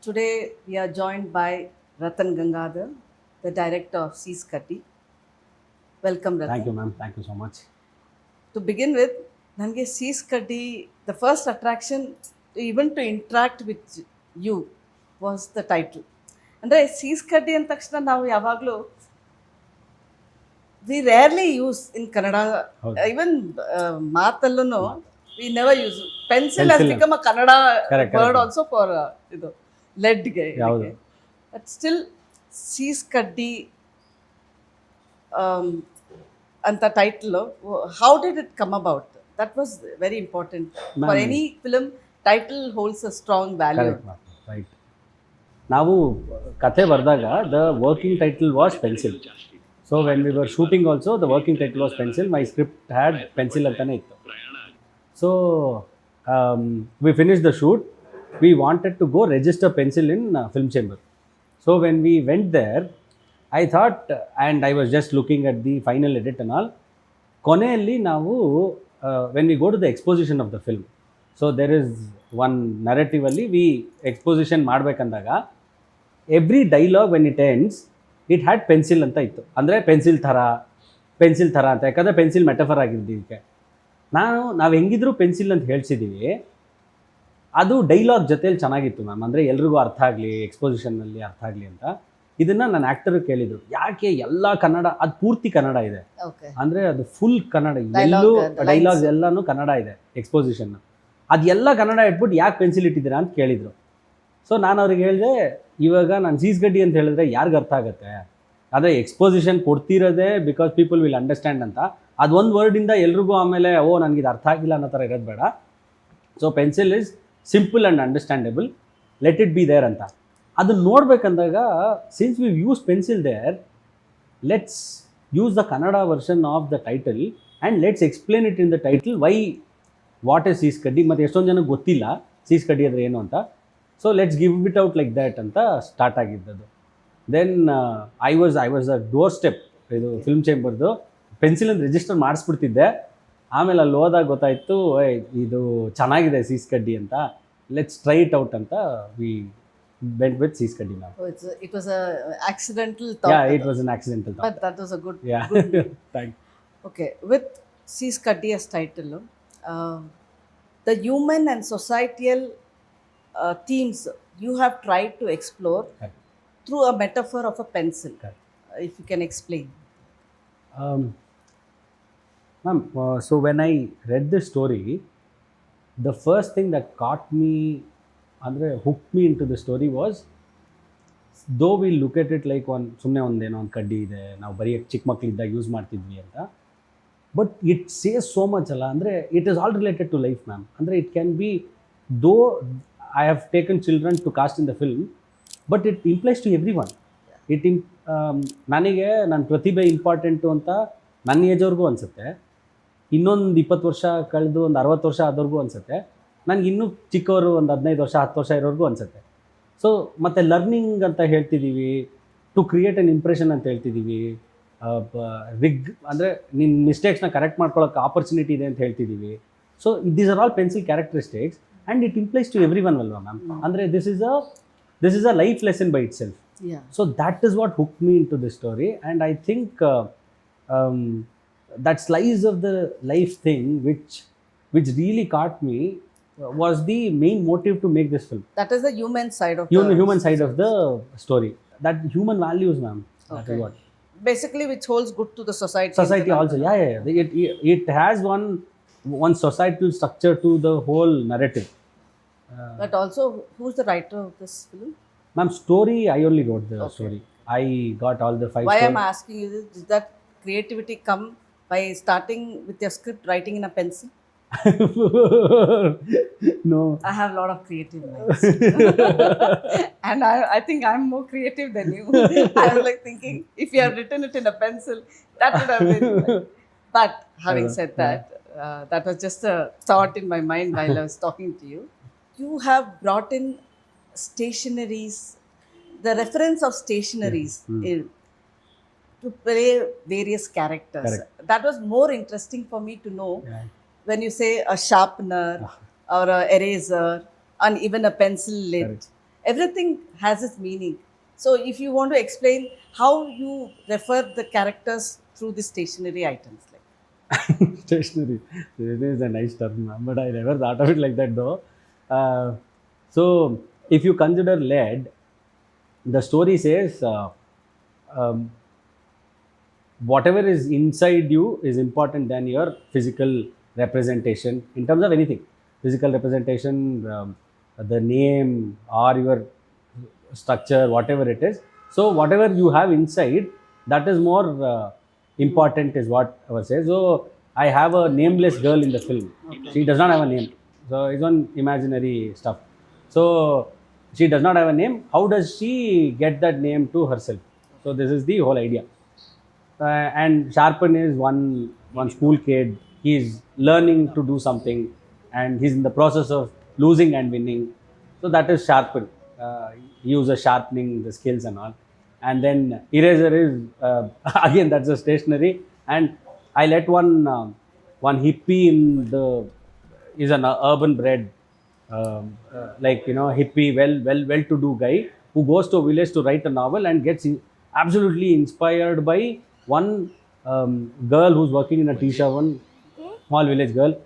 Today we are joined by Rathan Gangadhar, the director of Sees Kaddi. Welcome, Rathan. Thank you, ma'am. Thank you so much. To begin with, ನನಗೆ Sees Kaddi, the first attraction even to interact with you was the title. ಅಂದರೆ Sees Kaddi ಅಂದ ತಕ್ಷಣ ನಾವು ಯಾವಾಗಲೂ we rarely use in Kannada, even ಮಾತಲ್ಲೂ we never use. Pencil has become a Kannada word also for ಇದು ಲೆಡ್ಗೆ. But still, Sees Kaddi ಅಂತ title, how did it come about? That was very important. For any film, title holds a strong value. Right. ನಾವು ಕಥೆ ಬರೆದಾಗ the working title was Pencil. So when we were shooting also, the working title was Pencil. My script had Pencil ಅಂತಾನೆ ಇತ್ತು. So we finished the shoot. We wanted to go register Pencil in film chamber. So when we went there, I thought, and I was just looking at the final edit and all, ಕೊನೆಯಲ್ಲಿ ನಾವು when we go to the exposition of the film, so there is one narrative ಅಲ್ಲಿ we exposition ಮಾಡಬೇಕಂದಾಗ every dialogue when it ends, it had pencil ಅಂತ ಇತ್ತು. ಅಂದರೆ pencil ಥರ ಅಂತ, ಯಾಕಂದರೆ pencil metaphor ಆಗಿದ್ದಕ್ಕೆ ನಾವು ಹೆಂಗಿದ್ರು ಪೆನ್ಸಿಲ್ ಅಂತ ಹೇಳ್ಸಿದ್ದೀವಿ. ಅದು ಡೈಲಾಗ್ ಜೊತೆಲಿ ಚೆನ್ನಾಗಿತ್ತು ಮ್ಯಾಮ್, ಅಂದರೆ ಎಲ್ರಿಗೂ ಅರ್ಥ ಆಗಲಿ, ಎಕ್ಸ್ಪೋಸಿಷನ್ನಲ್ಲಿ ಅರ್ಥ ಆಗಲಿ ಅಂತ. ಇದನ್ನು ನನ್ನ ಆ್ಯಕ್ಟರ್ ಕೇಳಿದರು, ಯಾಕೆ ಎಲ್ಲ ಕನ್ನಡ, ಅದು ಪೂರ್ತಿ ಕನ್ನಡ ಇದೆ, ಅಂದರೆ ಅದು ಫುಲ್ ಕನ್ನಡ, ಎಲ್ಲೂ ಡೈಲಾಗ್ಸ್ ಎಲ್ಲನೂ ಕನ್ನಡ ಇದೆ, ಎಕ್ಸ್ಪೋಸಿಷನ್ ಅದೆಲ್ಲ ಕನ್ನಡ ಇಟ್ಬಿಟ್ಟು ಯಾಕೆ ಪೆನ್ಸಿಲ್ ಇಟ್ಟಿದ್ದೀರಾ ಅಂತ ಕೇಳಿದರು. ಸೊ ನಾನು ಅವ್ರಿಗೆ ಹೇಳಿದೆ, ಇವಾಗ ನಾನು ಸೀಸ್ ಗಡ್ಡಿ ಅಂತ ಹೇಳಿದ್ರೆ ಯಾರಿಗೆ ಅರ್ಥ ಆಗುತ್ತೆ, ಆದರೆ ಎಕ್ಸ್ಪೋಸಿಷನ್ ಕೊಡ್ತಿರೋದೇ ಬಿಕಾಸ್ ಪೀಪಲ್ ವಿಲ್ ಅಂಡರ್ಸ್ಟ್ಯಾಂಡ್ ಅಂತ. ಅದು ಒಂದು ವರ್ಡಿಂದ ಎಲ್ರಿಗೂ ಆಮೇಲೆ ನನಗೆ ಇದು ಅರ್ಥ ಆಗಿಲ್ಲ ಅನ್ನೋ ಥರ ಇರೋದು ಬೇಡ. So pencil is simple and understandable, let it be there ಅಂತ. ಅದನ್ನು ನೋಡ್ಬೇಕಂದಾಗ, since we use pencil there, let's use the Kannada version of the title and let's explain it in the title why what is Sees Kaddi. ಮತ್ತು ಎಷ್ಟೊಂದು ಜನಕ್ಕೆ ಗೊತ್ತಿಲ್ಲ seize ಕಡ್ಡಿ ಅಂದರೆ ಏನು ಅಂತ. So let's give it out like that ಅಂತ ಸ್ಟಾರ್ಟ್ ಆಗಿದ್ದದು. Then I was a door step, ಇದು ಫಿಲ್ಮ್ ಚೇಂಬರ್ದು ಪೆನ್ಸಿಲನ್ನು ರಿಜಿಸ್ಟರ್ ಮಾಡಿಸ್ಬಿಡ್ತಿದ್ದೆ. ಆಮೇಲೆ ಅಲ್ಲಿ ಹೋದಾಗ ಗೊತ್ತಾಯಿತು, ಇದು ಚೆನ್ನಾಗಿದೆ ಸೀಸ್ ಕಡ್ಡಿ ಅಂತ, ಲೆಟ್ಸ್ ಟ್ರೈ ಇಟ್ ಔಟ್ ಅಂತ we went with Sees Kaddi now. Oh, it was a accidental thought. Yeah, it was an accidental thought. But that was a good. Yeah. Good Thank you. Okay, with Sees Kaddi as title, the human and societal themes you have tried to explore through a metaphor of a pencil. If you can explain. Ma'am, so when I read the story, the first thing that caught me, ಅಂದರೆ hook me into the story was, though we look at it like ಸುಮ್ಮನೆ ಒಂದೇನೋ ಒಂದು ಕಡ್ಡಿ ಇದೆ, ನಾವು ಬರೀ ಚಿಕ್ಕ ಮಕ್ಕಳಿದ್ದಾಗ use ಮಾಡ್ತಿದ್ವಿ ಅಂತ. But it says so much ಅಲ್ಲ, ಅಂದರೆ it is all related to life ma'am. ಅಂದರೆ it can be, though I have taken children to cast in the film, but it implies to everyone. ನನಗೆ ನನ್ನ ಪ್ರತಿಭೆ important ಅಂತ ನನ್ನ ಏಜವ್ರಿಗೂ ಅನಿಸುತ್ತೆ, ಇನ್ನೊಂದು 20 ವರ್ಷ ಕಳೆದು ಒಂದು 60 ವರ್ಷ ಆದವ್ರಿಗೂ ಅನಿಸುತ್ತೆ, ನನಗೆ ಇನ್ನೂ ಚಿಕ್ಕವರು ಒಂದು 15 ವರ್ಷ 10 ವರ್ಷ ಇರೋರಿಗೂ ಅನಿಸುತ್ತೆ. ಸೊ ಮತ್ತು ಲರ್ನಿಂಗ್ ಅಂತ ಹೇಳ್ತಿದ್ದೀವಿ, ಟು ಕ್ರಿಯೇಟ್ ಎನ್ ಇಂಪ್ರೆಷನ್ ಅಂತ ಹೇಳ್ತಿದ್ದೀವಿ, ಅಂದರೆ ನಿಮ್ಮ ಮಿಸ್ಟೇಕ್ಸ್ನ ಕರೆಕ್ಟ್ ಮಾಡ್ಕೊಳ್ಳೋಕೆ ಆಪರ್ಚುನಿಟಿ ಇದೆ ಅಂತ ಹೇಳ್ತಿದ್ದೀವಿ. So these are all pencil characteristics and it implies to everyone ಅಲ್ವಾ ಮ್ಯಾಮ್. ಅಂದರೆ this is a life lesson by itself. So that is what hook me into this story. And I think that slice of the life thing which really caught me was the main motive to make this film. That is the human side of human side of the story, that human values, ma'am. That is what basically which holds good to the society also. It has one societal structure to the whole narrative. But also, who's the writer of this film? Ma'am, story I only wrote the story. I got all the 5 why I'm asking you this, did that creativity come by starting with your script writing in a pencil? No, I have a lot of creative minds. And I think I'm more creative than you. I was like thinking, if you have written it in a pencil, that would have been but having said that, that was just a thought in my mind while I was talking to you. You have brought in stationaries, the reference of stationaries to play various characters. Correct. That was more interesting for me to know. When you say a sharpener or a eraser and even a pencil lid, everything has its meaning. So if you want to explain how you refer the characters through the stationary items, like. Stationary. This is a nice term, ma'am, but I never thought of it like that though. So, if you consider lead, the story says whatever is inside you is important than your physical representation in terms of anything. Physical representation, the name, or your structure, whatever it is. So, whatever you have inside, that is more important, is what I was saying. So, I have a nameless girl in the film. Okay. She does not have a name. So, it's on imaginary stuff. So, she does not have a name. How does she get that name to herself? So, this is the whole idea. And Sharpen is one school kid. He's learning to do something, and he's in the process of losing and winning. So that is Sharpen. He uses sharpening the skills and all. And then Eraser is again, that's a stationary. And I let one hippie in the is an urban bred hippie, well to do guy who goes to a village to write a novel and gets absolutely inspired by one girl who's working in a tea shop, one small village girl.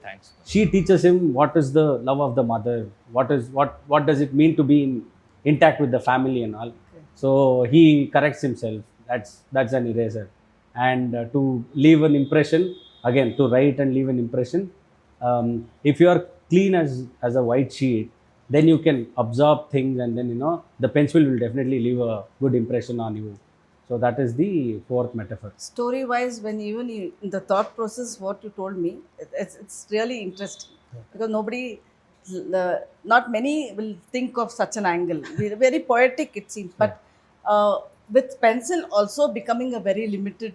She teaches him what is the love of the mother, what does it mean to be intact with the family and all. So he corrects himself. That's an eraser. And to leave an impression, again, to write and leave an impression. If you are clean as a white sheet, then you can absorb things, and then the pencil will definitely leave a good impression on you. So that is the fourth metaphor. Story wise, when even in the thought process, what you told me, it's really interesting, because not many will think of such an angle. Very poetic it seems, but with pencil also becoming a very limited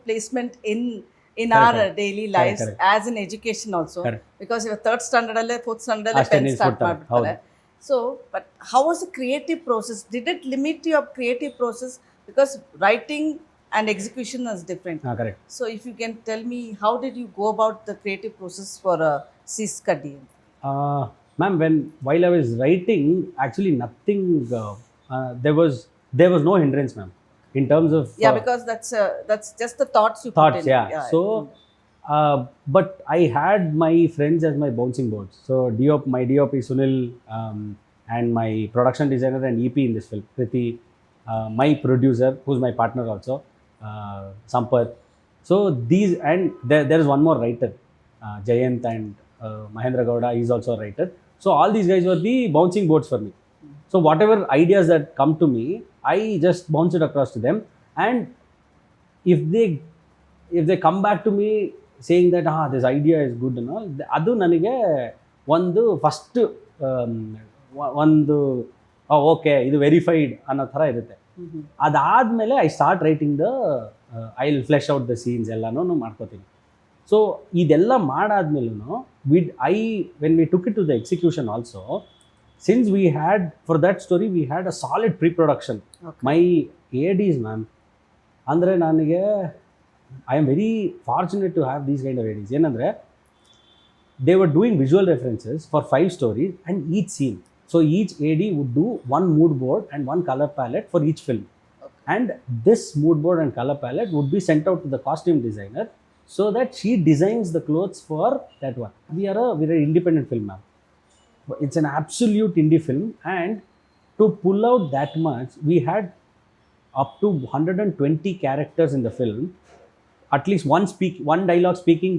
placement in our daily lives, correct. as in education also, Correct. because your third standard alle fourth standard alle ಅಷ್ಟೇ pen start ನಿಲ್ಸ್ಬಿಡ್ತಾರೆ. ಮಾಡ್ಬಿಡ್ತಾರೆ. So, but how was the creative process? Did it limit your creative process? Because writing and execution is different. Correct. So if you can tell me, how did you go about the creative process for Sees Kaddi? Ma'am, while I was writing, actually nothing, there was no hindrance, ma'am, in terms of Because that's just the thoughts you thoughts. put in. So but I had my friends as my bouncing boards. So my DOP Sunil, and my production designer and EP in this film, Kriti, my producer, who's my partner also, Sampath. So these, and there is one more writer, Jayant, and Mahendra Gowda, he's also a writer. So all these guys were the bouncing boards for me. So whatever ideas that come to me, I just bounce it across to them. And if they come back to me saying that this idea is good and all, ಅದು ನನಗೆ ಒಂದು first ಒಂದು okay ಇದು verified ಅನ್ನೋ ಥರ ಇರುತ್ತೆ. ಅದಾದಮೇಲೆ I start writing I will flesh out the scenes ಎಲ್ಲನೂ ಮಾಡ್ಕೋತೀನಿ. ಸೊ ಇದೆಲ್ಲ ಮಾಡಾದ್ಮೇಲೂ when we took it to the execution also, since we had for that story we had a solid pre production. My ADs, ma'am, ಅಂದರೆ ನನಗೆ I am very fortunate to have these kind of ADs. ಏನಂದರೆ they were doing visual references for 5 stories and each scene. So each AD would do one mood board and one color palette for each film. And this mood board and color palette would be sent out to the costume designer so that she designs the clothes for that one. We're an independent film, ma'am. It's an absolute indie film, and to pull out that much, we had up to 120 characters in the film. At least one dialogue speaking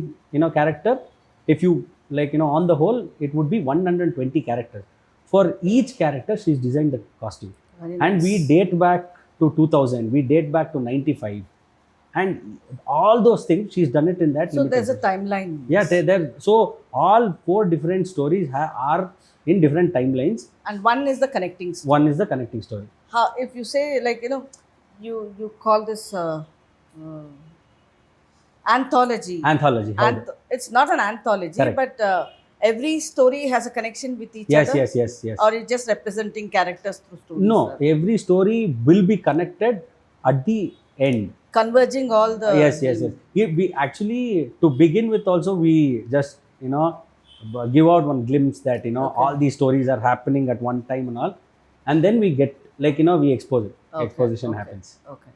character. If you on the whole, it would be 120 characters. For each character, she's designed the costume. And we date back to 2000, we date back to 95, and all those things she's done it in that. So there's a timeline. So all 4 different stories are in different timelines, and one is the connecting story. One is the connecting story. How, if you say you call this anthology. It's not an anthology. Correct. But every story has a connection with each other. Yes. Or it's just representing characters through stories? No, every story will be connected at the end, converging all the... Yes. We actually, to begin with also, we just give out one glimpse that, you know, Okay. all these stories are happening at one time and all. And then we get, like, you know, we expose it. Okay, Exposition okay, happens. Okay.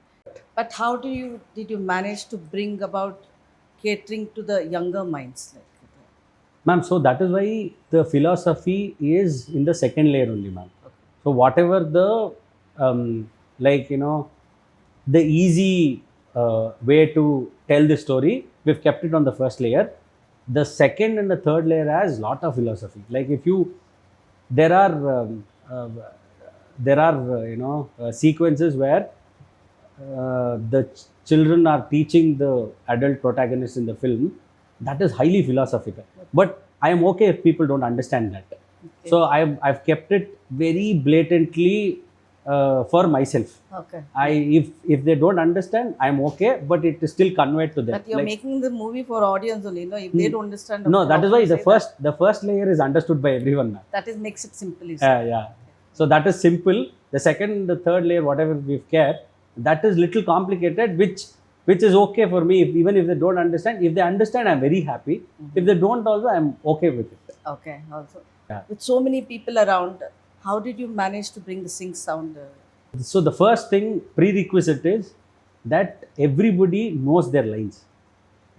But how did you manage to bring about catering to the younger minds? Like, Ma'am, so that is why the philosophy is in the second layer only, ma'am. okay. So whatever the, like, you know, the easy way to tell the story, we've kept it on the first layer. The second and the third layer has lot of philosophy. Like, if you, there are, you know, sequences where the children are teaching the adult protagonist in the film. That is highly philosophical. But I am okay if people don't understand that. Okay. So I've kept it very blatantly for myself. Okay. If they don't understand, I'm okay, but it is still conveyed to them. But you're Like, making the movie for audience only, no? If they don't understand, no, that how is why can you say the first layer is understood by everyone now. that is makes it simple. You say. Yeah. So that is simple. The second, the third layer, whatever we've kept, that is little complicated, which is okay for me. Even if they don't understand, if they understand, I'm very happy. If they don't, also, I'm okay with it. Okay. Also, Yeah. with so many people around, how did you manage to bring the sync sound? So the first thing, prerequisite is that everybody knows their lines.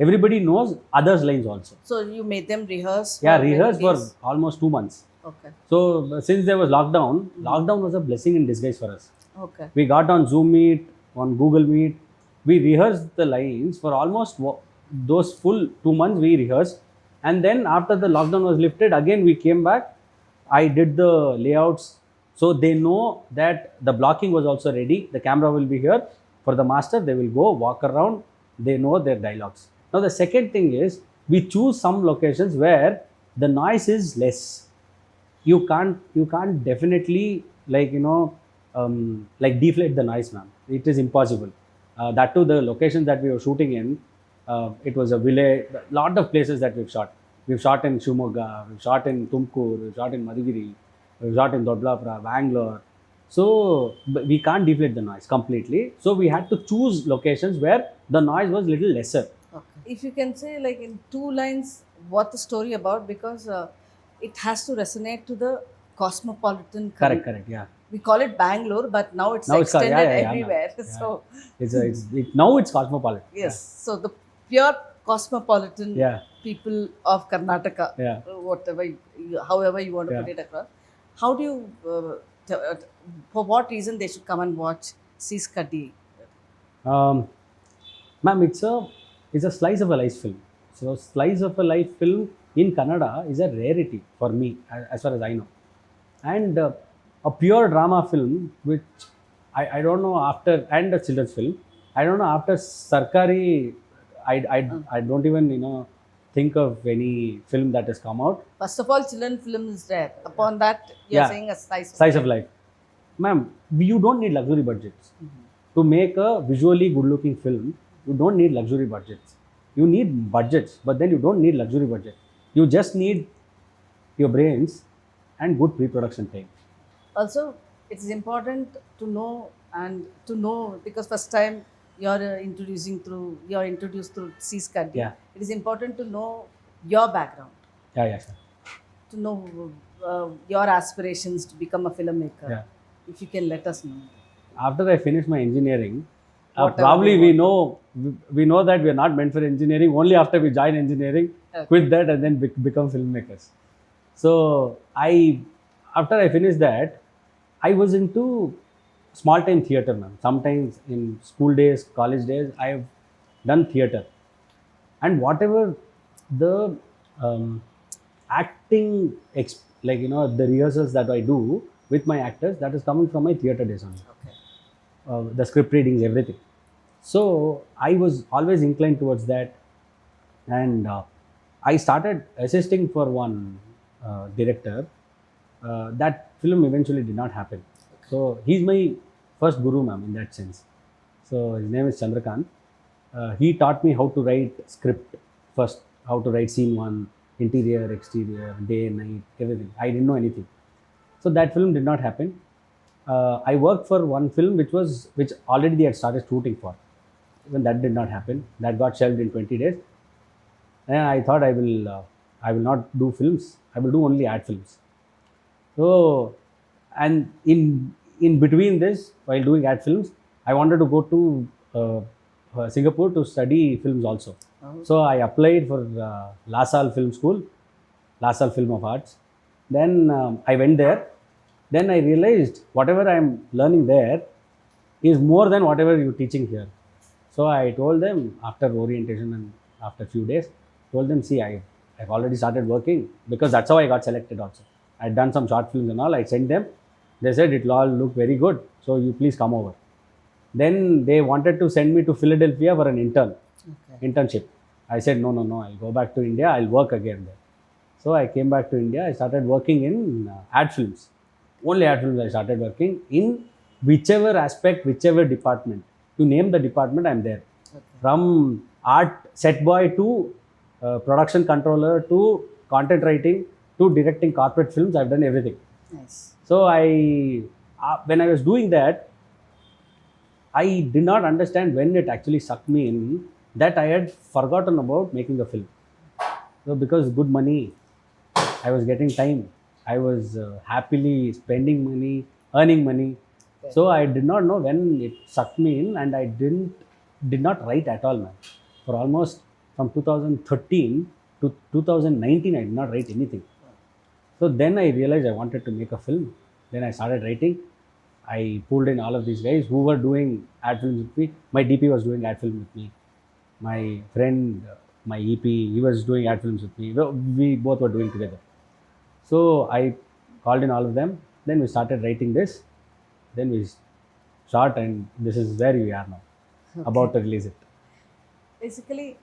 Everybody knows others' lines also. So you made them rehearse? Yeah, many rehearsed for days? almost 2 months. Okay. So since there was lockdown, lockdown was a blessing in disguise for us. Okay. We got on Zoom Meet, on Google Meet. We rehearsed the lines for almost those full 2 months. We rehearsed, and then after the lockdown was lifted, again we came back. I did the layouts, so they know that the blocking was also ready. The camera will be here for the master. They will go walk around. They know their dialogues. Now the second thing is, we choose some locations where the noise is less. You can't definitely, like, you know, like, deflate the noise, ma'am. It is impossible. That too, the locations that we were shooting in, it was a village. Lot of places that we've shot. We've shot in Shimoga, we've shot in Tumkur, we've shot in Madhugiri, we've shot in Dodlapura, Bangalore. So we can't deflate the noise completely. So we had to choose locations where the noise was little lesser. Okay. If you can say, like, in 2 lines, what the story about, because it has to resonate to the cosmopolitan. Correct. Yeah. We call it Bangalore, but now it's Now it's called- extended yeah, everywhere. yeah. So Now it's cosmopolitan. yes, so the pure cosmopolitan Yeah. people of Karnataka, Yeah. whatever, however you want to Yeah. put it across. How do you, for what reason they should come and watch Sees Kaddi? Ma'am, it's a slice of a life film. So slice of a life film in Kannada is a rarity for me, as far as I know. And a pure drama film, which I don't know after, and a children's film, I don't know after Sarkari, I don't even, you know, think of any film that has come out. First of all, children film is rare. Upon that, you're Yeah. saying a Slice of life. Ma'am, you don't need luxury budgets. To make a visually good looking film, you don't need luxury budgets. You need budgets, but then you don't need luxury budget. You just need your brains and good pre-production time. Also, it is important to know because first time you're introduced through Sees Kaddi. Yeah. It is important to know your background, Yeah, sure. to know your aspirations to become a filmmaker. Yeah. If you can let us know. After I finish my engineering, Whatever probably you we know that we are not meant for engineering. Only after we join engineering, Okay. quit that, and then become filmmakers. So after I finished that, I was into small time theater, ma'am. Sometimes in school days, college days, I have done theater, and whatever the acting, like, you know, the rehearsals that I do with my actors, that is coming from my theater days only. Okay. The script readings, everything. So I was always inclined towards that, and I started assisting for one director. That film eventually did not happen. So he's my first guru, ma'am, in that sense. So his name is Chandrakant. He taught me how to write script first, how to write scene one, interior, exterior, day, night, everything. I didn't know anything. So that film did not happen. I worked for one film which already they had started shooting for. When that did not happen, that got shelved in 20 days. And I thought I will I will not do films. I will do only ad films. So, and in between this, while doing ad films, I wanted to go to Singapore to study films also. Oh. So I applied for LaSalle Film School, LaSalle Film of Arts. Then I went there. Then I realized whatever I am learning there is more than whatever you're teaching here. So I told them after orientation and after few days, told them, see, I've already started working, because that's how I got selected also. I'd done some short films and all. I sent them. They said it'll all look very good, so you please come over. Then they wanted to send me to Philadelphia for an internship. I said no, I'll go back to India. I'll work again there. So I came back to India. I started working in ad films. Only ad films I started working in whichever aspect, whichever department. You name the department, I'm there. Okay. From art set boy to production controller to content writing to directing corporate films, I've done everything. Nice. So when I was doing that, I did not understand when it actually sucked me in that I had forgotten about making a film. So because good money, I was getting time. I was happily spending money, earning money. Okay. So I did not know when it sucked me in, and I did not write at all, man. For almost from 2013 to 2019, I did not write anything. So then I realized I wanted to make a film. Then I started writing. I pulled in all of these guys who were doing ad films with me. My DP was doing ad film with me. My friend, my EP, he was doing ad films with me. We both were doing together. So I called in all of them. Then we started writing this. Then we shot, and this is where we are now, about to release it. Basically,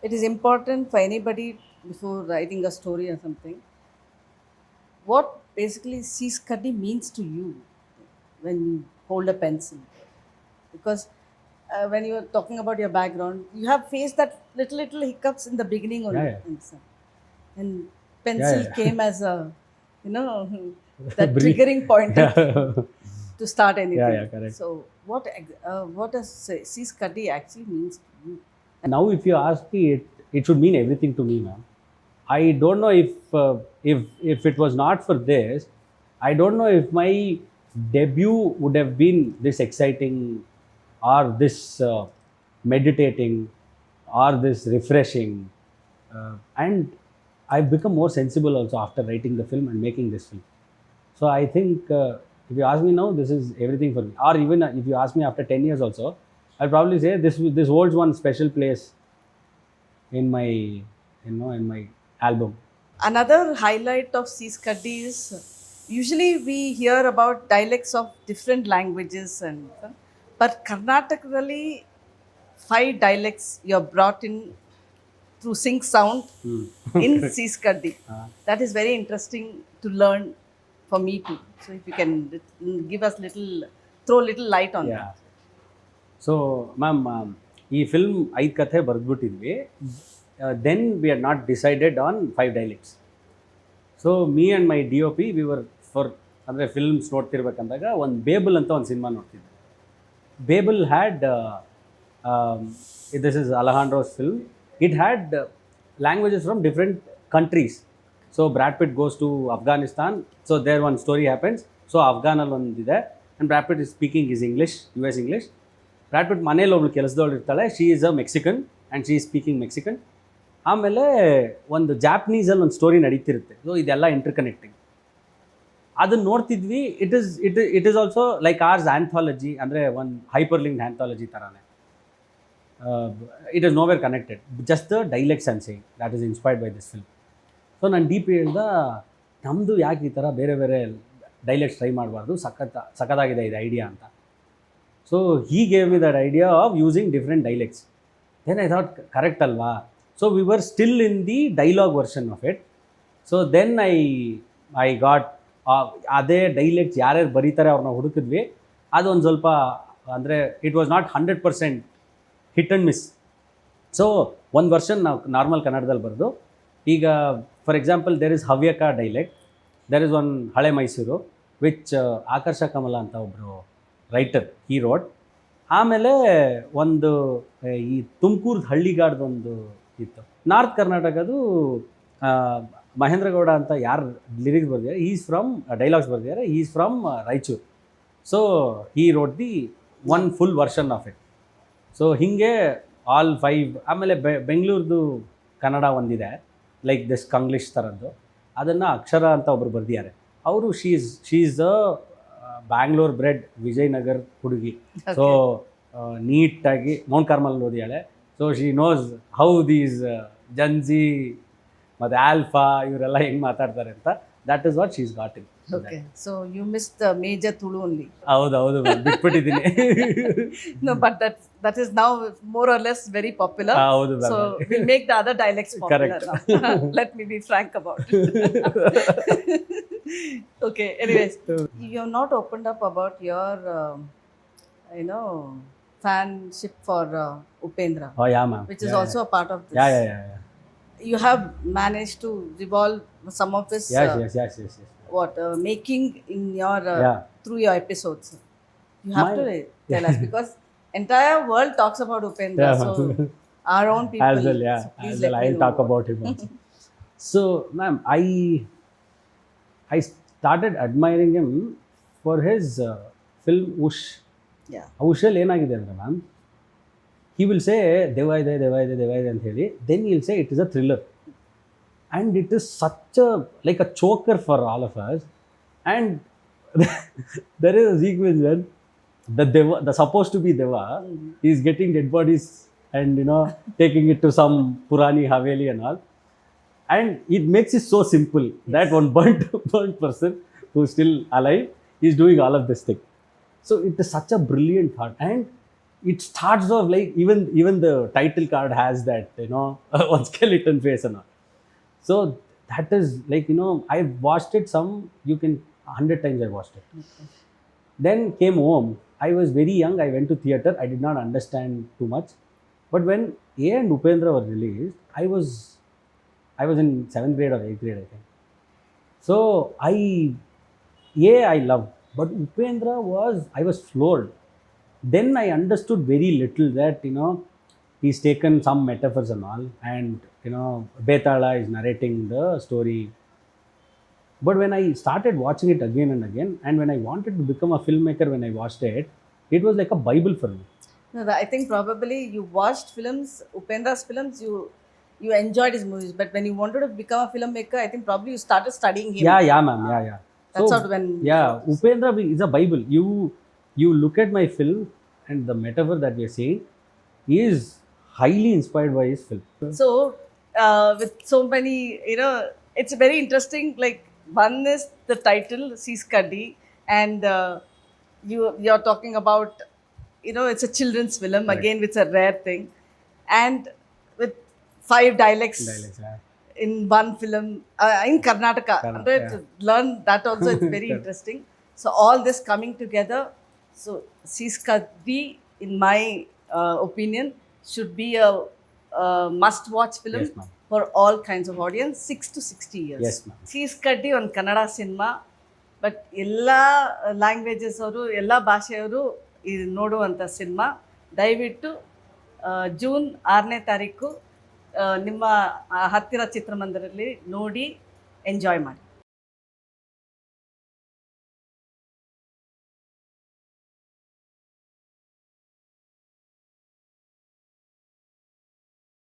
it is important for anybody before writing a story or something. What basically Sees Kaddi means to you when you hold a pencil? Because when you are talking about your background, you have faced that little hiccups in the beginning only. And pencil came as a, that triggering point to start anything. Correct. So what does Sees Kaddi actually means to you? Now, if you ask me, it should mean everything to me, ma'am. I don't know if it was not for this, I don't know if my debut would have been this exciting, or this meditating, or this refreshing. And I've become more sensible also after writing the film and making this film. So I think if you ask me now, this is everything for me. Or even if you ask me after 10 years also, I'll probably say this holds one special place in my album. Another highlight of Sees Kaddi is usually we hear about dialects of different languages, but Karnatakali 5 dialects you have brought in through sync sound in Sees Kaddi. That is very interesting to learn for me too. So if you can give us throw little light on that. So, ma'am, ಈ film 5 ಕಥೆ ಬರೆದ್ಬಿಟ್ಟಿದ್ವಿ. Then we had not decided on 5 dialects. So me and my DOP, we were ಅಂದರೆ films ನೋಡ್ತಿರ್ಬೇಕಂದಾಗ ಒಂದು ಬೇಬಲ್ ಅಂತ ಒಂದು cinema ನೋಡ್ತಿದ್ದೆ. ಬೇಬಲ್ had this is Alejandro's film. It had languages from different countries. So Brad Pitt goes to Afghanistan. So there one story happens. So Afghan ಅಲ್ಲಿ ಒಂದಿದೆ, and Brad Pitt is speaking his English, US English. Brad Pitt ಮನೇಲಿ ಒಬ್ಳು ಕೆಲಸದವಳು ಇರ್ತಾಳೆ. She is a Mexican and she is speaking Mexican. ಆಮೇಲೆ ಒಂದು ಜಾಪನೀಸಲ್ಲಿ ಒಂದು story ನಡೀತಿರುತ್ತೆ. So ಇದೆಲ್ಲ interconnecting. ಅದನ್ನು ನೋಡ್ತಿದ್ವಿ. It is also like ours anthology, ಅಂದರೆ ಒಂದು ಹೈಪರ್ ಲಿಂಕ್ಡ್ ಆ್ಯಂಥಾಲಜಿ ಥರನೇ. It is nowhere connected, just the dialects I'm saying that is inspired by this film. So ನಾನು DP ಹೇಳ್ದ, ನಮ್ಮದು ಯಾಕೆ ಈ ಥರ ಬೇರೆ ಬೇರೆ ಡೈಲೆಕ್ಟ್ಸ್ ಟ್ರೈ ಮಾಡಬಾರ್ದು, ಸಖತ್ತಾಗಿದೆ ಇದು ಐಡಿಯಾ ಅಂತ. So he gave me that idea of using different dialects. Then I thought, correct alva. So we were still in the dialogue version of it. So then I got ಅದೇ dialects ಯಾರ್ಯಾರು ಬರೀತಾರೆ ಅವ್ರನ್ನ ಹುಡುಕಿದ್ವಿ. ಅದೊಂದು ಸ್ವಲ್ಪ ಅಂದರೆ it was not 100% hit and miss. So ಒಂದು version ನಾವು ನಾರ್ಮಲ್ ಕನ್ನಡದಲ್ಲಿ ಬರೆದು, ಈಗ for example there is Havyaka dialect, there is one ಹಳೆ ಮೈಸೂರು ವಿಚ್ ಆಕರ್ಷ ಕಮಲ ಅಂತ ಒಬ್ಬರು ರೈಟರ್ ಹೀ ರೋಡ್. ಆಮೇಲೆ ಒಂದು ಈ ತುಮಕೂರ್ದು ಹಳ್ಳಿಗಾಡ್ದೊಂದು ಇತ್ತು. ನಾರ್ತ್ ಕರ್ನಾಟಕದು ಮಹೇಂದ್ರ ಗೌಡ ಅಂತ ಯಾರು ಲಿರಿಕ್ಸ್ ಬರ್ದಿದ್ದಾರೆ, ಈಸ್ ಫ್ರಮ್ ಡೈಲಾಗ್ಸ್ ಬರ್ದಿದ್ದಾರೆ, is from Raichur. So he wrote the one full version of it. So ಹೀಗೆ ಆಲ್ 5. ಆಮೇಲೆ ಬೆಂಗಳೂರ್ದು ಕನ್ನಡ ಒಂದಿದೆ, ಲೈಕ್ ದಿಸ್ ಕಂಗ್ಲೀಷ್ ಥರದ್ದು, ಅದನ್ನು ಅಕ್ಷರ ಅಂತ ಒಬ್ಬರು ಬರ್ದಿದ್ದಾರೆ. ಅವರು she's a Bangalore bred Vijayanagar ಹುಡುಗಿ. ಸೊ ನೀಟಾಗಿ ಮೌಂಟ್ ಕಾರ್ಮಲ್ ಓದಿಯಾಳೆ. So she knows how these Gen Z ಮತ್ತು ಆಲ್ಫಾ ಇವರೆಲ್ಲ ಹೆಂಗೆ ಮಾತಾಡ್ತಾರೆ ಅಂತ. That is what she's got in. Okay, so you missed the major Tulu only. ಹೌದು ಬಿಟ್ಬಿಟ್ಟಿದ್ದೀನಿ. No, but that is now more or less very popular. ಹೌದು, so we'll make the other dialects popular now. Let me be frank about it. Okay, anyways, you have not opened up about your fanship for Upendra. Oh yeah, ma'am. Which is also a part of this. Yeah. You have managed to revolve some of this Yes. making in your through your episodes. You have to tell us, because entire world talks about Upendra. So our own people. As well, so please let me I'll know talk about him also. So ma'am, I started admiring him for his film Ush. Yeah. Ushal ಏನಾಗಿದೆ ಅಂದ್ರೆ ma'am, he will say deva ide ಅಂತ ಹೇಳಿ, then he'll say it is a thriller. And it is such a like a choker for all of us. And there is a sequence when the supposed to be Deva is getting dead bodies and taking it to some Purani Haveli and all. And it makes it so simple that one burnt person who is still alive is doing all of this thing. So it is such a brilliant thought. And it starts off like even the title card has that one skeleton face and all. So that is like I watched it 100 times I watched it. Okay. Then came home. I was very young. I went to theatre. I did not understand too much. But when A and Upendra were released, I was in 7th grade or 8th grade, I think. So I loved, but Upendra I was floored. Then I understood very little that he's taken some metaphors and all, and Betala is narrating the story. But when I started watching it again and again, and when I wanted to become a filmmaker, when I watched it, it was like a Bible for me. No, I think probably you watched films, Upendra's films, you enjoyed his movies, but when you wanted to become a filmmaker, I think probably you started studying him. Yeah, ma'am. Yeah. That's so, when. Yeah, Upendra is a Bible. You look at my film, and the metaphor that we are saying is highly inspired by his film. So, with so many, it's very interesting. Like, one is the title, Sees Kaddi, and you're talking about, it's a children's film. Right. Again, it's a rare thing. And with 5 dialects in one film, in Karnataka. To learn that also, it's very interesting. So, all this coming together. So, Sees Kaddi, in my opinion, should be a must-watch film. Yes, ma'am. For all kinds of audience, 6 to 60 years. Yes, ma'am. Sees Kaddi on Kannada cinema, but ಎಲ್ಲ languages ಅವರು ಎಲ್ಲ ಭಾಷೆಯವರು ಇದು ನೋಡುವಂಥ cinema. ದಯವಿಟ್ಟು June 6ನೇ ತಾರೀಕು ನಿಮ್ಮ ಹತ್ತಿರ ಚಿತ್ರಮಂದಿರದಲ್ಲಿ ನೋಡಿ ಎಂಜಾಯ್ ಮಾಡಿ.